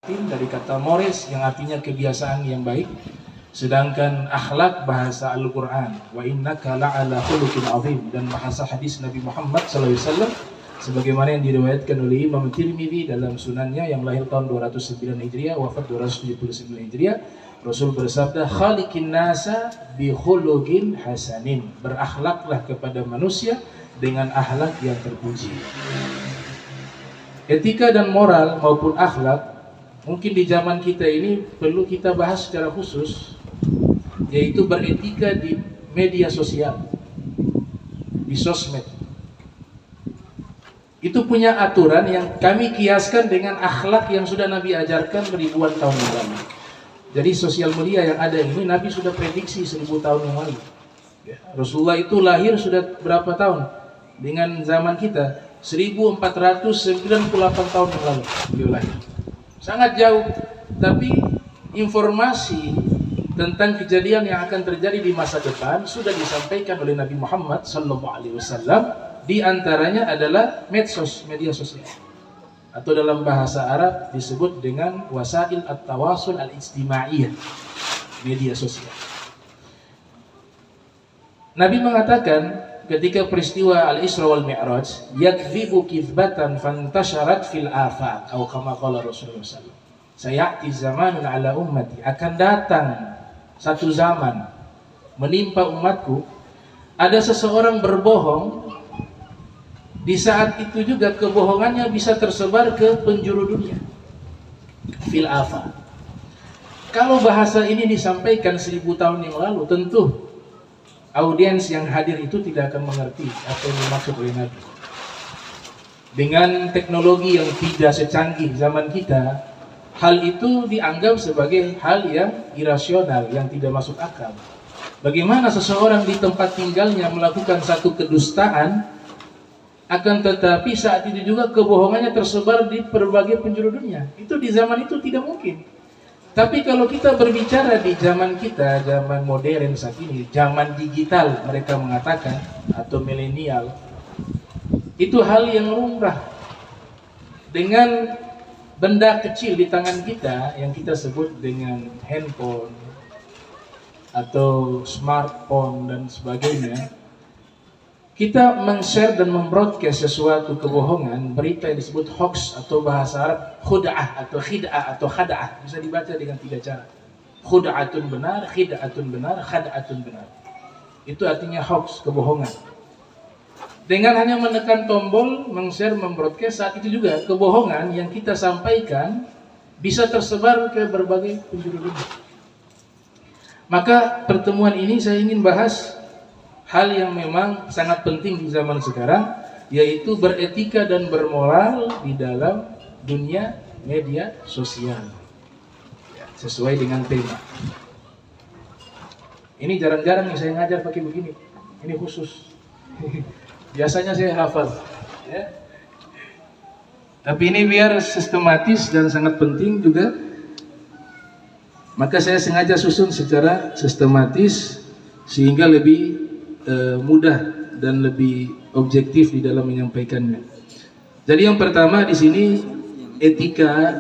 dari kata mores yang artinya kebiasaan yang baik, sedangkan akhlak bahasa Al-Quran, wa innaka la'ala khuluqin azim, dan bahasa hadis Nabi Muhammad SAW sebagaimana yang diriwayatkan oleh Imam Tirmidzi dalam sunannya yang lahir tahun 209 Hijriah, wafat 279 Hijriah. Rasul bersabda, khaliqin nasa bi khuluqin hasanin, berakhlaklah kepada manusia dengan akhlak yang terpuji. Etika dan moral maupun akhlak mungkin di zaman kita ini perlu kita bahas secara khusus, yaitu beretika di media sosial, di sosmed. Itu punya aturan yang kami kiaskan dengan akhlak yang sudah Nabi ajarkan ribuan tahun yang lalu. Jadi sosial media yang ada ini Nabi sudah prediksi 1000 tahun yang lalu. Rasulullah itu lahir sudah berapa tahun? Dengan zaman kita 1498 tahun yang lalu beliau lahir. Sangat jauh, tapi informasi tentang kejadian yang akan terjadi di masa depan sudah disampaikan oleh Nabi Muhammad SAW. Di antaranya adalah medsos, media sosial, atau dalam bahasa Arab disebut dengan wasail at-tawasul al-ijtimaiyah, media sosial. Nabi mengatakan ketika peristiwa Al-Isra wal Mi'raj, yakdzibu kizbatan fantasharat fil afaq, atau kama qala Rasulullah SAW, sayati zamanun ala ummati, akan datang satu zaman menimpa umatku, ada seseorang berbohong, di saat itu juga kebohongannya bisa tersebar ke penjuru dunia, fil afaq. Kalau bahasa ini disampaikan 1000 tahun yang lalu, tentu audiens yang hadir itu tidak akan mengerti apa yang dimaksud oleh Nabi. Dengan teknologi yang tidak secanggih zaman kita, hal itu dianggap sebagai hal yang irasional, yang tidak masuk akal. Bagaimana seseorang di tempat tinggalnya melakukan satu kedustaan, akan tetapi saat itu juga kebohongannya tersebar di berbagai penjuru dunia? Itu di zaman itu tidak mungkin. Tapi kalau kita berbicara di zaman kita, zaman modern saat ini, zaman digital mereka mengatakan, atau milenial, itu hal yang lumrah. Dengan benda kecil di tangan kita yang kita sebut dengan handphone atau smartphone dan sebagainya, kita men-share dan membroadcast sesuatu kebohongan, berita yang disebut hoax, atau bahasa Arab khud'ah atau khid'ah atau khad'ah, bisa dibaca dengan 3 cara. Khud'atun benar, khid'atun benar, khad'atun benar. Itu artinya hoax, kebohongan. Dengan hanya menekan tombol men-share, membroadcast, saat itu juga kebohongan yang kita sampaikan bisa tersebar ke berbagai penjuru dunia. Maka pertemuan ini saya ingin bahas hal yang memang sangat penting di zaman sekarang, yaitu beretika dan bermoral di dalam dunia media sosial, sesuai dengan tema. Ini jarang-jarang nih saya ngajar pakai begini, ini khusus. Biasanya saya hafal, ya. Tapi ini biar sistematis dan sangat penting juga, maka saya sengaja susun secara sistematis sehingga lebih mudah dan lebih objektif di dalam menyampaikannya. Jadi yang pertama di sini etika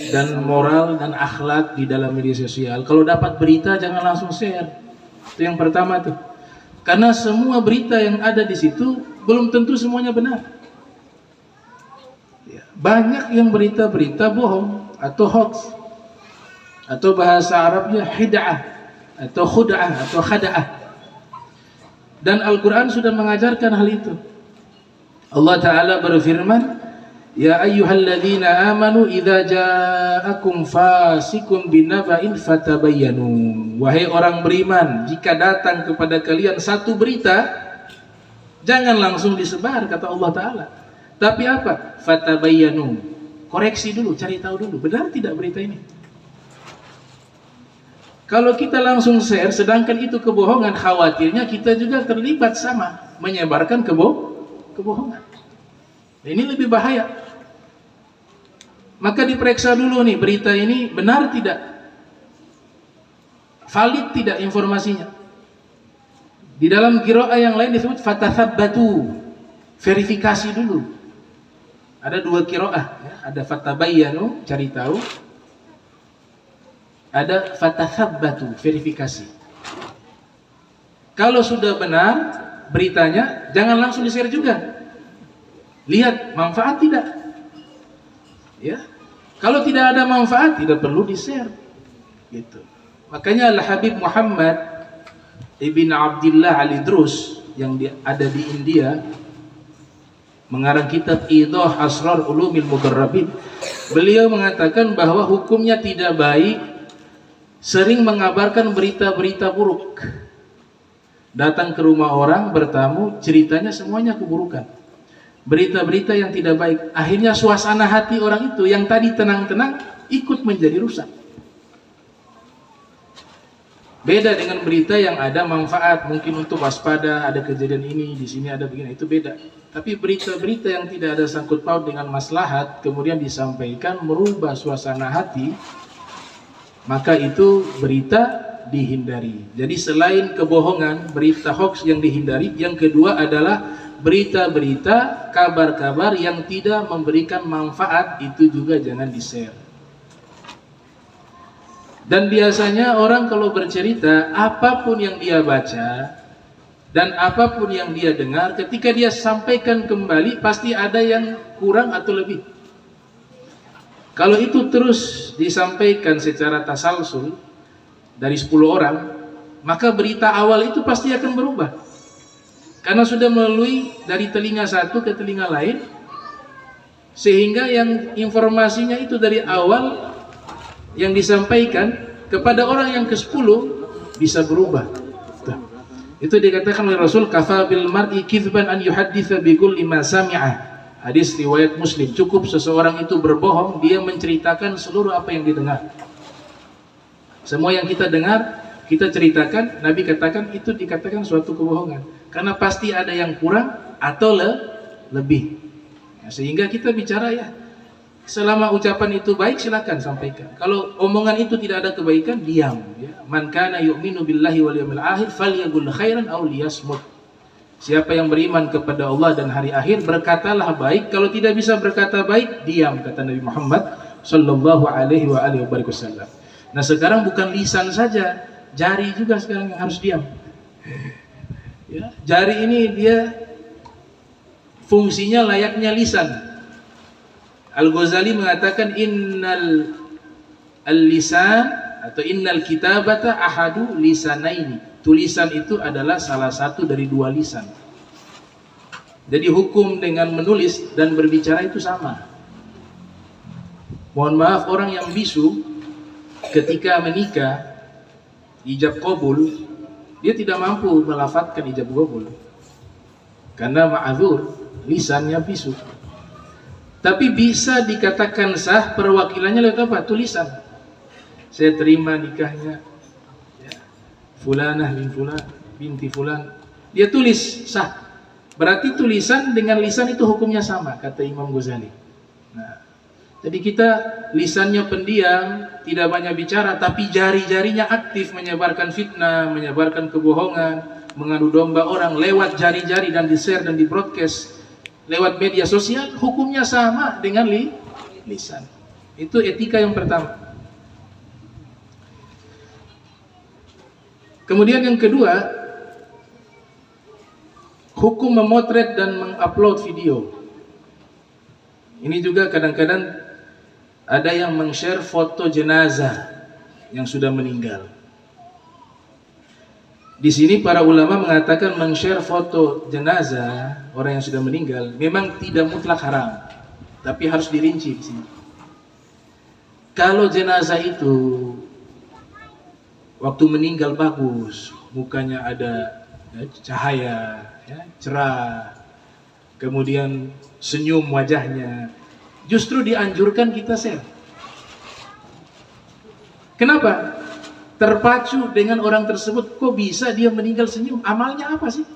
dan moral dan akhlak di dalam media sosial. Kalau dapat berita jangan langsung share. Itu yang pertama tuh. Karena semua berita yang ada di situ belum tentu semuanya benar. Banyak yang berita-berita bohong atau hoax, atau bahasa Arabnya hid'ah atau khud'ah atau khada'ah. Dan Al-Quran sudah mengajarkan hal itu. Allah Ta'ala berfirman, ya ayyuhalladzina amanu idza ja'akum fasikum binaba'in fatabayyanu. Wahai orang beriman, jika datang kepada kalian satu berita, jangan langsung disebar, kata Allah Ta'ala. Tapi apa? Fatabayyanu. Koreksi dulu, cari tahu dulu, benar tidak berita ini? Kalau kita langsung share, sedangkan itu kebohongan, khawatirnya kita juga terlibat sama menyebarkan kebohongan. Ini lebih bahaya. Maka diperiksa dulu nih, berita ini benar tidak, valid tidak informasinya. Di dalam qiraah yang lain disebut fatathabbatu, verifikasi dulu. Ada 2 qiraah, ya. Ada fatabayyanu, cari tahu, ada fatakhabbatu, verifikasi. Kalau sudah benar beritanya, jangan langsung di-share juga. Lihat manfaat tidak. Ya. Kalau tidak ada manfaat, tidak perlu di-share. Gitu. Makanya Al-Habib Muhammad Ibn Abdullah Al-Idrus yang ada di India, mengarang kitab Idah Asrar Ulumil Mudarrabin, beliau mengatakan bahwa hukumnya tidak baik sering mengabarkan berita-berita buruk. Datang ke rumah orang, bertamu, ceritanya semuanya keburukan. Berita-berita yang tidak baik. Akhirnya suasana hati orang itu yang tadi tenang-tenang ikut menjadi rusak. Beda dengan berita yang ada manfaat, mungkin untuk waspada, ada kejadian ini, di sini ada begini, itu beda. Tapi berita-berita yang tidak ada sangkut paut dengan maslahat, kemudian disampaikan merubah suasana hati, maka itu berita dihindari. Jadi selain kebohongan, berita hoax yang dihindari, yang kedua adalah berita-berita, kabar-kabar yang tidak memberikan manfaat, itu juga jangan di-share. Dan biasanya orang kalau bercerita, apapun yang dia baca dan apapun yang dia dengar, ketika dia sampaikan kembali pasti ada yang kurang atau lebih. Kalau itu terus disampaikan secara tasalsul dari 10 orang, maka berita awal itu pasti akan berubah. Karena sudah melalui dari telinga satu ke telinga lain, sehingga yang informasinya itu dari awal yang disampaikan kepada orang yang ke-10 bisa berubah. Itu dikatakan oleh Rasul, kafa bil mar'i kizban an yuhadditsa bi kulli ma sami'a. Hadis riwayat Muslim, cukup seseorang itu berbohong, dia menceritakan seluruh apa yang didengar. Semua yang kita dengar, kita ceritakan, Nabi katakan itu dikatakan suatu kebohongan. Karena pasti ada yang kurang atau lebih. Ya, sehingga kita bicara ya, selama ucapan itu baik silakan sampaikan. Kalau omongan itu tidak ada kebaikan, diam. Ya. Man kana yu'minu billahi wal yawmil akhir falyaqul khairan aw liyasmut. Siapa yang beriman kepada Allah dan hari akhir, berkatalah baik. Kalau tidak bisa berkata baik, diam, kata Nabi Muhammad sallallahu alaihi wasallam. Nah sekarang bukan lisan saja, jari juga sekarang yang harus diam. Ya, jari ini dia fungsinya layaknya lisan. Al-Ghazali mengatakan innal al-lisan atau innal kitabata ahadu lisanaini. Tulisan itu adalah salah satu dari 2 lisan. Jadi hukum dengan menulis dan berbicara itu sama. Mohon maaf, orang yang bisu ketika menikah ijab qabul, dia tidak mampu melafadzkan ijab qabul karena ma'adzur, lisannya bisu. Tapi bisa dikatakan sah, perwakilannya lewat apa? Tulisan. Saya terima nikahnya fulanah bin fulan binti fulan, dia tulis sah. Berarti tulisan dengan lisan itu hukumnya sama, kata Imam Ghazali. Nah, jadi kita lisannya pendiam, tidak banyak bicara, tapi jari-jarinya aktif menyebarkan fitnah, menyebarkan kebohongan, mengadu domba orang lewat jari-jari dan di-share dan di-broadcast lewat media sosial, hukumnya sama dengan lisan. Itu etika yang pertama. Kemudian yang kedua, hukum memotret dan mengupload video. Ini juga kadang-kadang ada yang meng-share foto jenazah yang sudah meninggal. Di sini para ulama mengatakan meng-share foto jenazah orang yang sudah meninggal memang tidak mutlak haram, tapi harus dirinci di sini. Kalau jenazah itu waktu meninggal bagus, mukanya ada cahaya, ya, cerah, kemudian senyum wajahnya, justru dianjurkan kita share. Kenapa? Terpacu dengan orang tersebut, kok bisa dia meninggal senyum? Amalnya apa sih?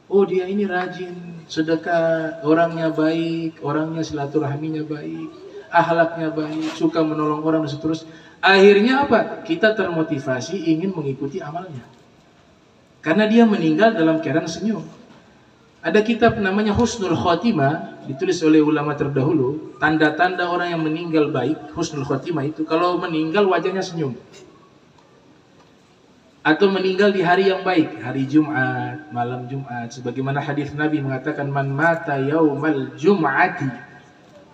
Oh dia ini rajin, sedekah, orangnya baik, orangnya silaturahminya baik, akhlaknya baik, suka menolong orang dan seterusnya. Akhirnya apa? Kita termotivasi ingin mengikuti amalnya. Karena dia meninggal dalam keadaan senyum. Ada kitab namanya Husnul Khotimah, ditulis oleh ulama terdahulu. Tanda-tanda orang yang meninggal baik, Husnul Khotimah itu kalau meninggal wajahnya senyum. Atau meninggal di hari yang baik, hari Jumat, malam Jumat. Sebagaimana hadis Nabi mengatakan, man mata yaumal jum'ati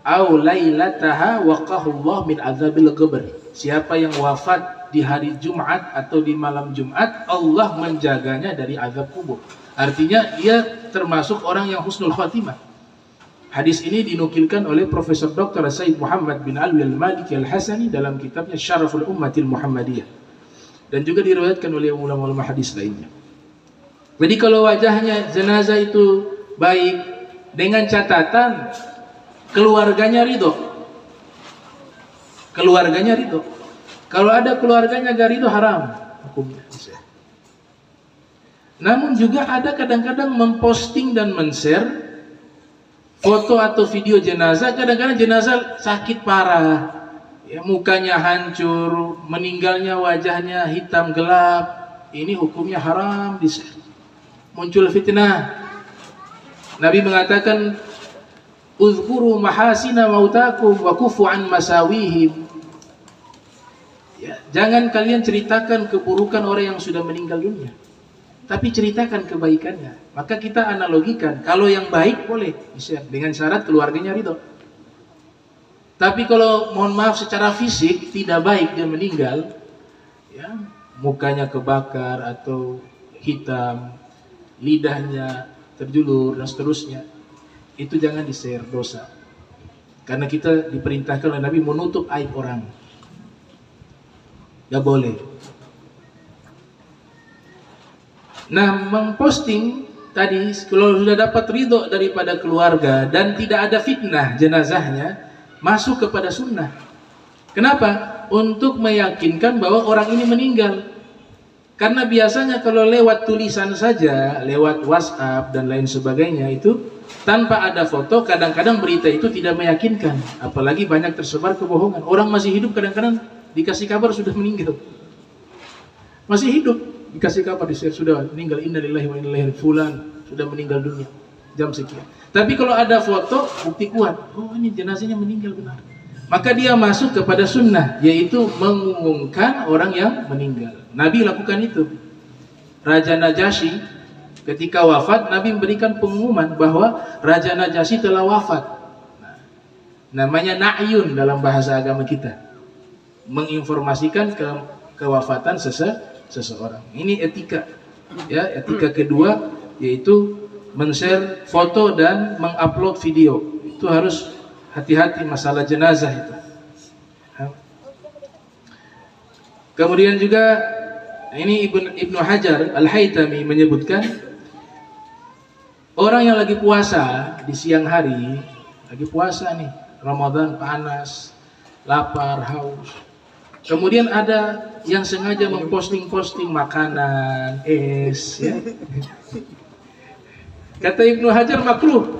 aw lailataha waqahullah min azabil qabr. Siapa yang wafat di hari Jumat atau di malam Jumat, Allah menjaganya dari azab kubur. Artinya dia termasuk orang yang husnul khatimah. Hadis ini dinukilkan oleh Profesor Dr. Said Muhammad bin Alwi al-Maliki al-Hasani dalam kitabnya Syaraful Ummatil Muhammadiyah, dan juga diriwayatkan oleh ulama-ulama hadis lainnya. Jadi kalau wajahnya jenazah itu baik, dengan catatan keluarganya ridho. Keluarganya ridho. Kalau ada keluarganya gak ridho, haram hukumnya. Namun juga ada kadang-kadang memposting dan men-share foto atau video jenazah. Kadang-kadang jenazah sakit parah, ya, mukanya hancur, meninggalnya wajahnya hitam gelap. Ini hukumnya haram di-share. Muncul fitnah. Nabi mengatakan, uzkuru mahasina mautakum wa kufu an masawihim. Ya, jangan kalian ceritakan keburukan orang yang sudah meninggal dunia, tapi ceritakan kebaikannya. Maka kita analogikan, kalau yang baik boleh bisa dengan syarat keluarganya ridho. Tapi kalau mohon maaf secara fisik tidak baik, dia meninggal, ya, mukanya kebakar atau hitam, lidahnya terjulur dan seterusnya, itu jangan di-share, dosa. Karena kita diperintahkan oleh Nabi menutup aib orang. Gak boleh. Nah, memposting tadi kalau sudah dapat ridho daripada keluarga dan tidak ada fitnah jenazahnya, masuk kepada sunnah. Kenapa? Untuk meyakinkan bahwa orang ini meninggal. Karena biasanya kalau lewat tulisan saja, lewat WhatsApp dan lain sebagainya, itu tanpa ada foto, kadang-kadang berita itu tidak meyakinkan. Apalagi banyak tersebar kebohongan. Orang masih hidup kadang-kadang dikasih kabar sudah meninggal. Masih hidup dikasih kabar sudah meninggal, innalillahi wa inna ilaihi raji'un, sudah meninggal dunia jam sekian. Tapi kalau ada foto, bukti kuat, oh ini jenazahnya meninggal benar, maka dia masuk kepada sunnah, yaitu mengumumkan orang yang meninggal. Nabi lakukan itu. Raja Najasyi ketika wafat, Nabi memberikan pengumuman bahwa Raja Najasyi telah wafat. Nah, namanya na'yun dalam bahasa agama kita, menginformasikan kewafatan seseorang. Ini etika, ya, etika kedua yaitu men-share foto dan mengupload video. Itu harus hati-hati masalah jenazah itu. Kemudian juga ini Ibnu Hajar Al-Haytami menyebutkan, orang yang lagi puasa di siang hari, lagi puasa nih, Ramadan panas, lapar, haus, kemudian ada yang sengaja memposting makanan, es, ya. Kata Ibnu Hajar makruh,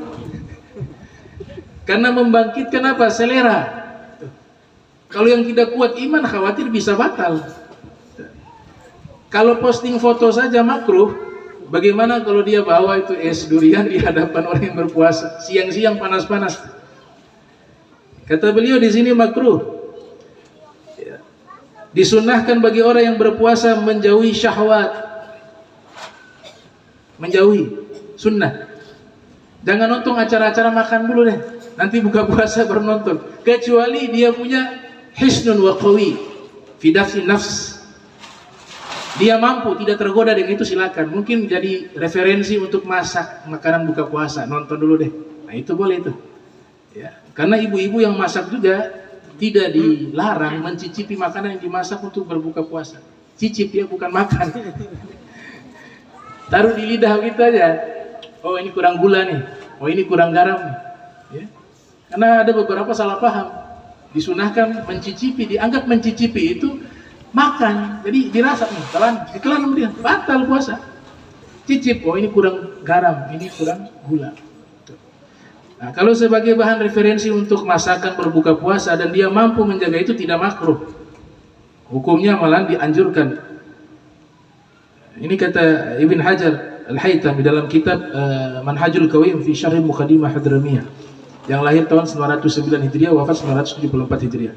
karena membangkitkan apa? Selera. Kalau yang tidak kuat iman khawatir bisa batal. Kalau posting foto saja makruh, bagaimana kalau dia bawa itu es durian di hadapan orang yang berpuasa, siang-siang panas-panas? Kata beliau di sini makruh. Disunnahkan bagi orang yang berpuasa menjauhi syahwat, menjauhi, sunnah. Jangan nonton acara-acara makan dulu deh, nanti buka puasa baru nonton. Kecuali dia punya hisnun wa qawi fi nafs, dia mampu tidak tergoda dengan itu, silakan. Mungkin jadi referensi untuk masak makanan buka puasa, nonton dulu deh. Nah itu boleh itu, ya. Karena ibu-ibu yang masak juga tidak dilarang mencicipi makanan yang dimasak untuk berbuka puasa. Cicip ya, bukan makan. Taruh di lidah gitu aja. Oh ini kurang gula nih, oh ini kurang garam nih, ya. Karena ada beberapa salah paham. Disunahkan mencicipi, dianggap mencicipi itu makan. Jadi dirasa nih, ditelan kemudian batal puasa. Cicip, oh ini kurang garam, ini kurang gula. Nah, kalau sebagai bahan referensi untuk masakan berbuka puasa dan dia mampu menjaga itu, tidak makruh. Hukumnya malah dianjurkan. Ini kata Ibn Hajar Al-Haytham di dalam kitab Manhajul Qawim fi Syarh Muqaddimah Hadramiyah, yang lahir tahun 909 Hijriah, wafat 974 Hijriah.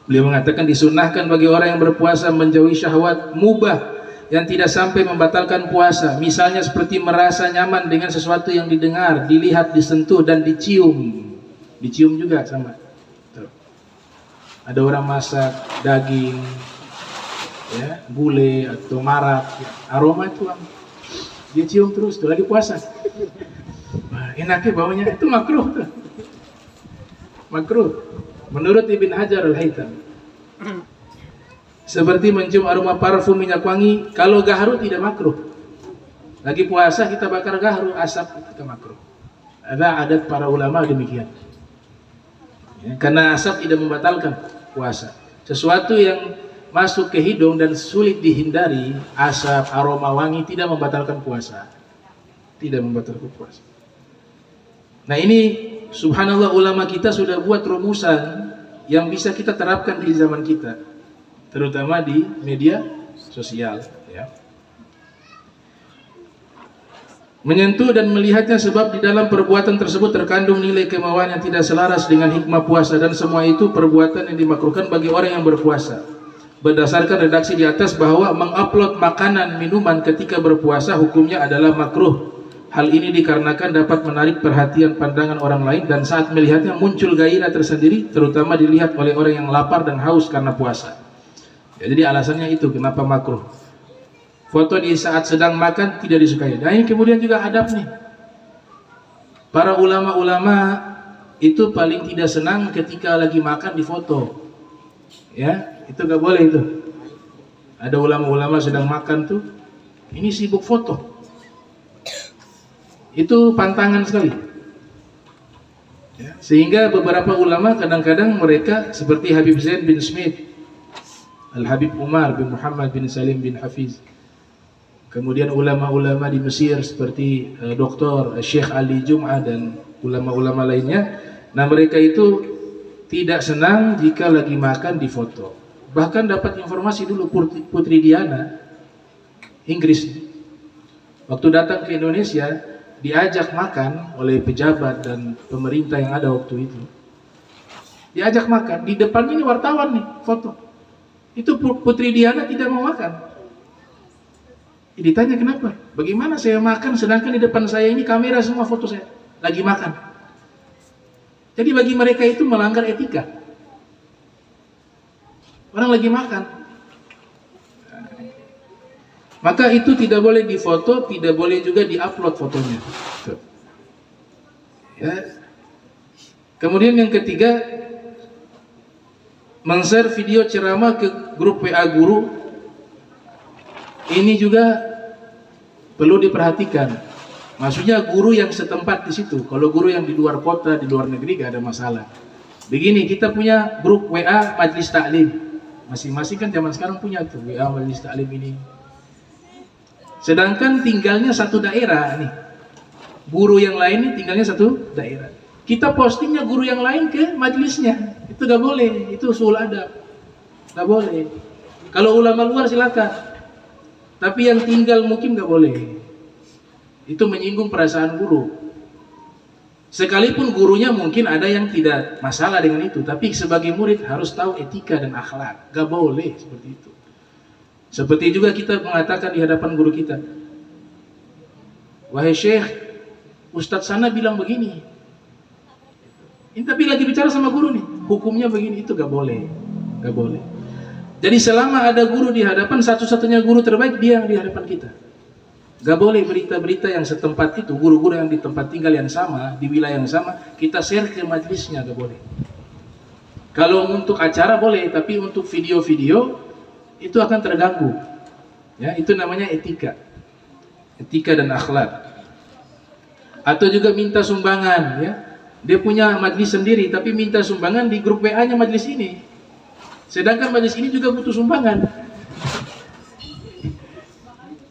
Beliau mengatakan disunahkan bagi orang yang berpuasa menjauhi syahwat mubah yang tidak sampai membatalkan puasa, misalnya seperti merasa nyaman dengan sesuatu yang didengar, dilihat, disentuh, dan dicium. Dicium juga sama. Tuh. Ada orang masak daging, ya, gulai atau marak, ya, aroma itu dia cium terus, tuh lagi puasa. Wah, enaknya baunya, itu makruh tuh. Makruh. Menurut Ibn Hajar Al-Haytham, seperti mencium aroma parfum minyak wangi, kalau gahru tidak makruh. Lagi puasa kita bakar gahru, asap itu makruh. Ada adat para ulama demikian. Ya, karena asap tidak membatalkan puasa. Sesuatu yang masuk ke hidung dan sulit dihindari, asap, aroma wangi, tidak membatalkan puasa. Tidak membatalkan puasa. Nah ini subhanallah, ulama kita sudah buat rumusan yang bisa kita terapkan di zaman kita, terutama di media sosial, ya. Menyentuh dan melihatnya, sebab di dalam perbuatan tersebut terkandung nilai kemauan yang tidak selaras dengan hikmah puasa, dan semua itu perbuatan yang dimakruhkan bagi orang yang berpuasa. Berdasarkan redaksi di atas bahwa mengupload makanan minuman ketika berpuasa hukumnya adalah makruh. Hal ini dikarenakan dapat menarik perhatian pandangan orang lain, dan saat melihatnya muncul gairah tersendiri, terutama dilihat oleh orang yang lapar dan haus karena puasa. Ya, jadi alasannya itu kenapa makruh. Foto di saat sedang makan tidak disukai. Dan ini kemudian juga adab nih. Para ulama-ulama itu paling tidak senang ketika lagi makan di foto. Ya, itu gak boleh itu. Ada ulama-ulama sedang makan tuh, ini sibuk foto. Itu pantangan sekali, ya, sehingga beberapa ulama kadang-kadang mereka seperti Habib Zain bin Smith, Al-Habib Umar bin Muhammad bin Salim bin Hafiz, kemudian ulama-ulama di Mesir seperti Dr. Syekh Ali Jum'ah dan ulama-ulama lainnya. Nah mereka itu tidak senang jika lagi makan di foto. Bahkan dapat informasi dulu Putri Diana Inggris waktu datang ke Indonesia diajak makan oleh pejabat dan pemerintah yang ada waktu itu. Diajak makan, di depan ini wartawan nih, foto. Itu Putri Diana tidak mau makan. Ditanya kenapa? Bagaimana saya makan sedangkan di depan saya ini kamera semua foto saya lagi makan. Jadi bagi mereka itu melanggar etika. Orang lagi makan. Maka itu tidak boleh difoto, tidak boleh juga diupload fotonya. Ya. Kemudian yang ketiga, men-share video ceramah ke grup WA guru. Ini juga perlu diperhatikan. Maksudnya guru yang setempat di situ. Kalau guru yang di luar kota, di luar negeri gak ada masalah. Begini, kita punya grup WA Majelis Taklim. Masing-masing kan zaman sekarang punya tuh WA Majelis Taklim ini. Sedangkan tinggalnya satu daerah nih. Guru yang lain ini tinggalnya satu daerah. Kita postingnya guru yang lain ke majelisnya. Itu gak boleh, itu usul adab. Gak boleh. Kalau ulama luar silakan. Tapi yang tinggal mungkin gak boleh. Itu menyinggung perasaan guru. Sekalipun gurunya mungkin ada yang tidak masalah dengan itu, tapi sebagai murid harus tahu etika dan akhlak. Gak boleh seperti itu. Seperti juga kita mengatakan di hadapan guru kita, wahai Syekh, Ustadz sana bilang begini. Ini tapi lagi bicara sama guru nih, hukumnya begini, itu gak boleh. Gak boleh. Jadi selama ada guru di hadapan, satu-satunya guru terbaik dia di hadapan kita. Gak boleh berita-berita yang setempat itu, guru-guru yang di tempat tinggal yang sama, di wilayah yang sama, kita share ke majelisnya, gak boleh. Kalau untuk acara boleh, tapi untuk video-video itu akan terganggu. Ya, itu namanya etika. Etika dan akhlak. Atau juga minta sumbangan, ya. Dia punya majelis sendiri tapi minta sumbangan di grup WA-nya majelis ini. Sedangkan majelis ini juga butuh sumbangan.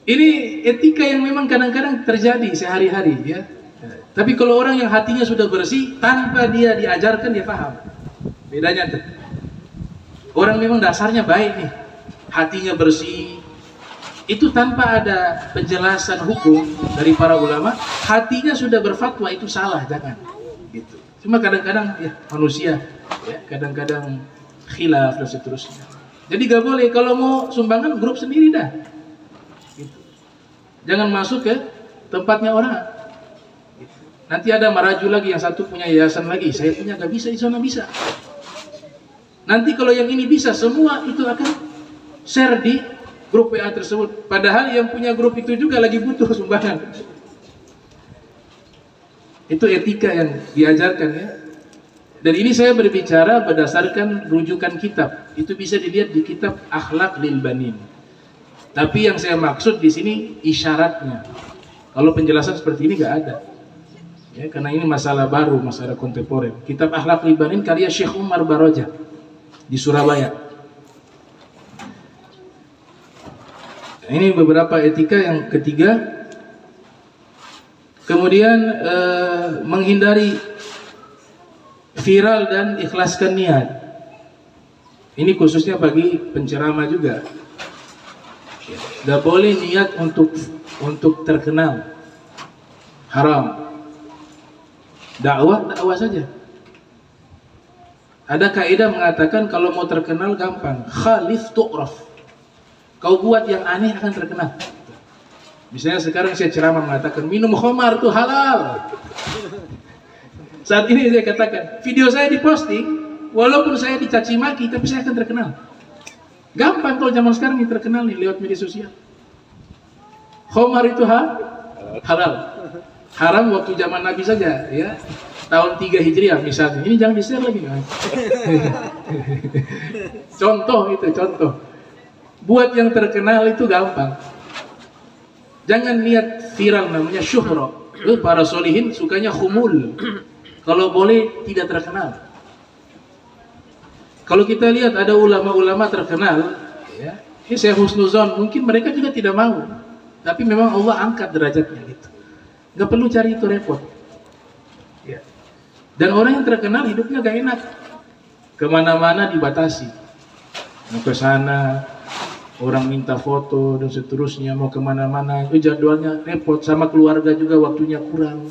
Ini etika yang memang kadang-kadang terjadi sehari-hari, ya. Tapi kalau orang yang hatinya sudah bersih tanpa dia diajarkan dia paham. Bedanya tuh. Orang memang dasarnya baik nih. Hatinya bersih, Itu tanpa ada penjelasan hukum dari para ulama, hatinya sudah berfatwa itu salah, jangan. Gitu. Cuma kadang-kadang ya manusia, ya kadang-kadang khilaf dan seterusnya. Jadi gak boleh, kalau mau sumbangan grup sendiri dah. Gitu. Jangan masuk ke tempatnya orang. Gitu. Nanti ada maraju lagi, yang satu punya yayasan lagi, saya punya gak bisa, di sana bisa. Nanti kalau yang ini bisa, semua itu akan share di grup WA tersebut. Padahal yang punya grup itu juga lagi butuh sumbangan. Itu etika yang diajarkan ya. Dan ini saya berbicara berdasarkan rujukan kitab. Itu bisa dilihat di kitab Akhlaq lil Banin. Tapi yang saya maksud di sini isyaratnya. Kalau penjelasan seperti ini nggak ada. Ya, karena ini masalah baru, masalah kontemporer. Kitab Akhlaq lil Banin karya Syekh Umar Baroja di Surabaya. Ini beberapa etika yang ketiga. Kemudian menghindari viral dan ikhlaskan niat. Ini khususnya bagi penceramah juga. Gak boleh niat untuk terkenal, haram. Dakwah saja. Ada kaidah mengatakan kalau mau terkenal gampang, khalif tu'raf. Kau buat yang aneh akan terkenal. Misalnya sekarang saya ceramah mengatakan minum khamar itu halal. Saat ini saya katakan, video saya diposting, walaupun saya dicaci maki, tapi saya akan terkenal. Gampang kalau zaman sekarang ini terkenal nih lewat media sosial. Khamar itu halal. Haram waktu zaman Nabi saja, ya. Tahun 3 Hijriah misalnya. Ini jangan di-share lagi. Contoh. Buat yang terkenal itu gampang. Jangan niat viral, namanya syuhra. Para solihin sukanya khumul. Kalau boleh tidak terkenal. Kalau kita lihat ada ulama-ulama terkenal, ya, ini saya husnuzon, mungkin mereka juga tidak mau. Tapi memang Allah angkat derajatnya gitu. Gak perlu cari itu repot. Ya. Dan orang yang terkenal hidupnya gak enak. Kemana-mana dibatasi. Mau ke sana, orang minta foto dan seterusnya, mau kemana-mana, jadwalnya repot, sama keluarga juga waktunya kurang.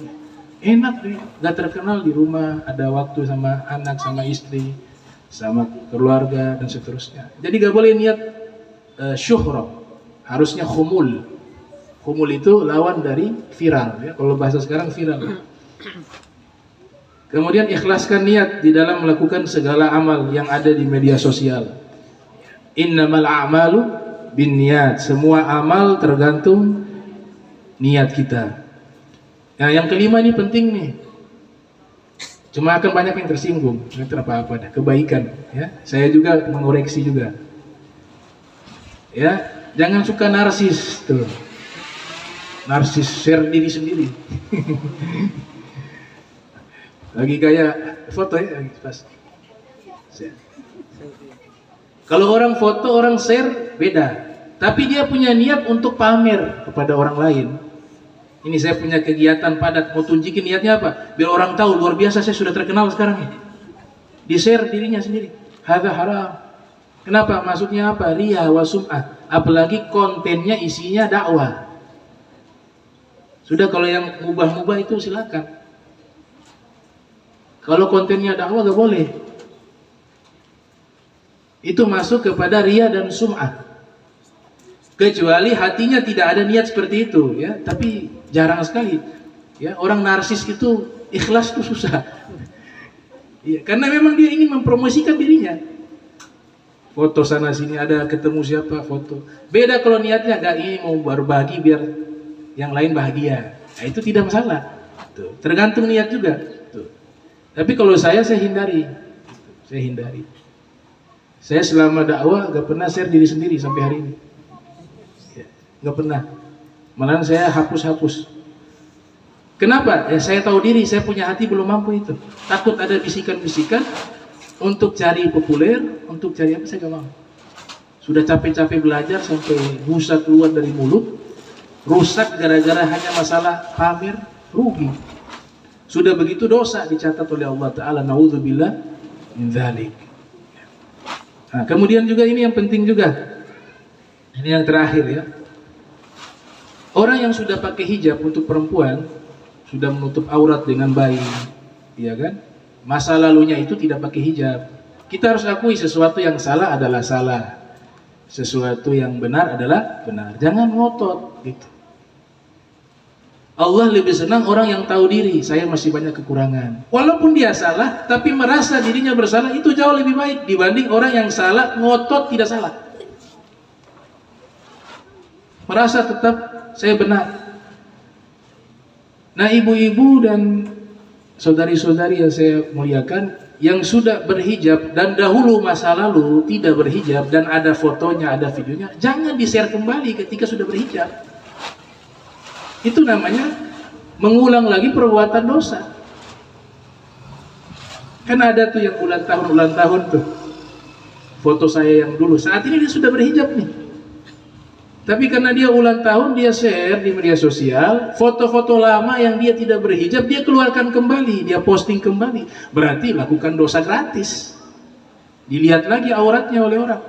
Enak deh, gak terkenal di rumah, ada waktu sama anak, sama istri, sama keluarga dan seterusnya. Jadi gak boleh niat syuhra, harusnya khumul. Khumul itu lawan dari viral, ya. Kalau bahasa sekarang viral. Kemudian ikhlaskan niat di dalam melakukan segala amal yang ada di media sosial. Innamal a'malu binniyat. Semua amal tergantung niat kita. Nah, yang kelima ini penting nih. Cuma akan banyak yang tersinggung. Itu apa-apa dah, kebaikan, ya. Saya juga mengoreksi juga. Ya, jangan suka narsis tuh. Narsis share diri sendiri. Lagi kayak foto ya, pas. Kalau orang foto, orang share beda. Tapi dia punya niat untuk pamer kepada orang lain. Ini saya punya kegiatan padat, mau tunjukin niatnya apa? Biar orang tahu luar biasa saya sudah terkenal sekarang ini. Di share dirinya sendiri. Hadza haram. Kenapa? Maksudnya apa? Riya wa sum'ah. Apalagi kontennya isinya dakwah. Sudah, kalau yang mubah-mubah itu silakan. Kalau kontennya dakwah gak boleh. Itu masuk kepada riya dan sum'ah. Kecuali hatinya tidak ada niat seperti itu, ya. Tapi jarang sekali, ya. Orang narsis itu ikhlas itu susah. Ya, karena memang dia ingin mempromosikan dirinya. Foto sana sini, ada ketemu siapa foto. Beda kalau niatnya gak ingin mau berbagi biar yang lain bahagia. Nah, itu tidak masalah. Tuh, tergantung niat juga. Tuh. Tapi kalau saya hindari. Saya hindari. Saya selama dakwah gak pernah share diri sendiri sampai hari ini. Ya, gak pernah. Malahan saya hapus. Kenapa? Ya, saya tahu diri, saya punya hati belum mampu itu. Takut ada bisikan-bisikan untuk cari populer, untuk cari apa, saya gak mau. Sudah capek-capek belajar sampai busa keluar dari mulut. Rusak gara-gara hanya masalah pamer, rugi. Sudah begitu dosa dicatat oleh Allah Ta'ala. Na'udzubillah min dzalik. Nah, kemudian juga ini yang penting juga. Ini yang terakhir, ya. Orang yang sudah pakai hijab untuk perempuan sudah menutup aurat dengan baik, ya kan? Masa lalunya itu tidak pakai hijab. Kita harus akui sesuatu yang salah adalah salah, sesuatu yang benar adalah benar. Jangan ngotot gitu. Allah lebih senang orang yang tahu diri, saya masih banyak kekurangan. Walaupun dia salah, tapi merasa dirinya bersalah, itu jauh lebih baik dibanding orang yang salah, ngotot tidak salah. Merasa tetap saya benar. Nah, ibu-ibu dan saudari-saudari yang saya muliakan, yang sudah berhijab dan dahulu masa lalu tidak berhijab dan ada fotonya, ada videonya, jangan di-share kembali ketika sudah berhijab. Itu namanya mengulang lagi perbuatan dosa. Kan ada tuh yang ulang tahun tuh, foto saya yang dulu, saat ini dia sudah berhijab nih. Tapi karena dia ulang tahun, dia share di media sosial foto-foto lama yang dia tidak berhijab, dia keluarkan kembali, dia posting kembali. Berarti lakukan dosa gratis. Dilihat lagi auratnya oleh orang.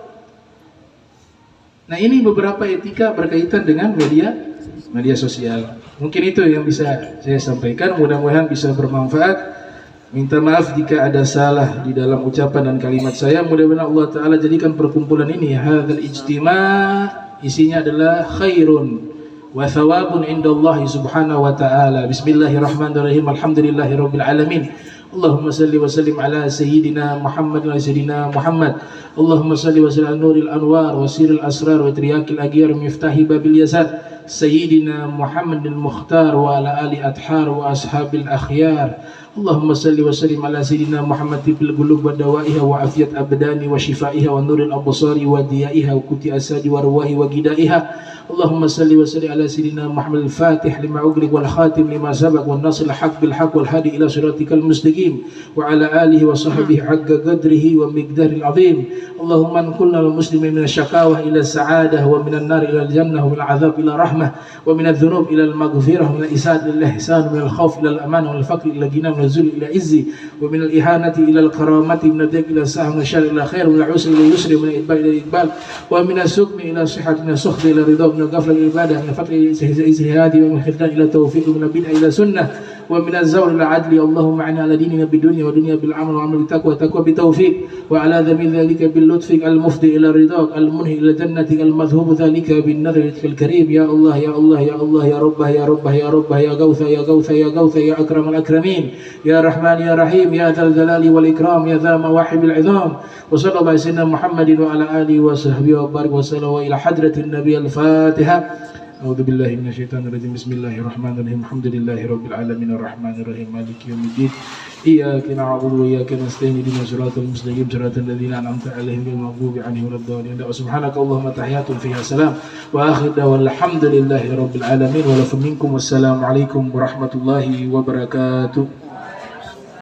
Nah, ini beberapa etika berkaitan dengan media sosial. Mungkin itu yang bisa saya sampaikan, mudah-mudahan bisa bermanfaat. Minta maaf jika ada salah di dalam ucapan dan kalimat saya. Mudah-mudahan Allah Ta'ala jadikan perkumpulan ini, hadzal ijtima', isinya adalah khairun wa thawabun indallahi subhanahu wa ta'ala. Bismillahirrahmanirrahim. Alhamdulillahirabbil alamin. Allahumma salli wa sallim ala sayyidina Muhammad wa sayyidina Muhammad. Allahumma salli wa sallim ala nuril anwar wa siril asrar wa triyakil agyar miftahi babil yasar sayyidina Muhammadil mukhtar wa ala ali athar wa ashabil akhyar. Allahumma salli wa sallim ala sayyidina Muhammad fil qulub wa dawaiha wa afiyat abdani wa shifaiha wa nuril absari wa diyaiha wa kuti asadi wa ruwahi wa gidaiha. Allahumma salli wa sallim ala sayyidina Muhammad al-Fatih lima ughliq wal khatim lima sabaq wan nasr al-haq bil haq wal hadi ila siratikal mustaqim wa ala alihi wa sahbihi haqqa qadrihi wa miqdaril azim. Allahumma anqilna lil muslimin min asyaqawah ila sa'adah wa minan nar ila al-jannah wa min al-'adzab ila rahmah wa min adh-dhunub ila al-maghfirah wa min al-isad ila al-ihsan wa min al-khawf ila al-aman wa al-faqr ila ghina wa min al-zul ila izzi wa min al-ihanati ila al-karamati min ad-dik ila sa'ah wa syarr ila khair wa min al-usri ila yusri wa min al-idbal ila al-iqbal wa min as-sukmi ila sihhati min as-sukhti ila ridha من الغفلة إلى العبادة من الفتح إلى الإجتهاد ومن الخذلان إلى التوفيق ومن البدع إلى السنة ومن الزور إلى العدل. اللهم أعنا على ديننا بالدنيا ودنيا بالعمل وعمل بالتقوى تقوى بالتوفيق وعلى ذمن ذلك باللطف المفضي إلى رضاك المنهي إلى جنتك المذهوب ذلك بالنذر الكريم. يا الله يا الله يا الله يا ربه يا ربه يا ربه يا غوث يا غوث يا غوث يا أكرم الأكرمين يا رحمن يا رحيم يا ذا الجلال والإكرام يا ذا مواهب العظام. وصلى الله على سيدنا محمد وعلى آله وصحبه وبارك وسلم إلى حضرة النبي. الفاتحة. أعوذ بالله من الشيطان الرجيم. بسم الله الرحمن الرحيم. الحمد لله رب العالمين الرحمن الرحيم مالك يوم الدين إياك نعبد وإياك نستعين اهدنا الصراط المستقيم صراط الذين أنعمت عليهم غير المغضوب عليهم ولا الضالين. وسبحانك اللهم تحيات فيها سلام وآخر دعوانا الحمد لله رب العالمين ولكم منكم والسلام عليكم ورحمة الله وبركاته.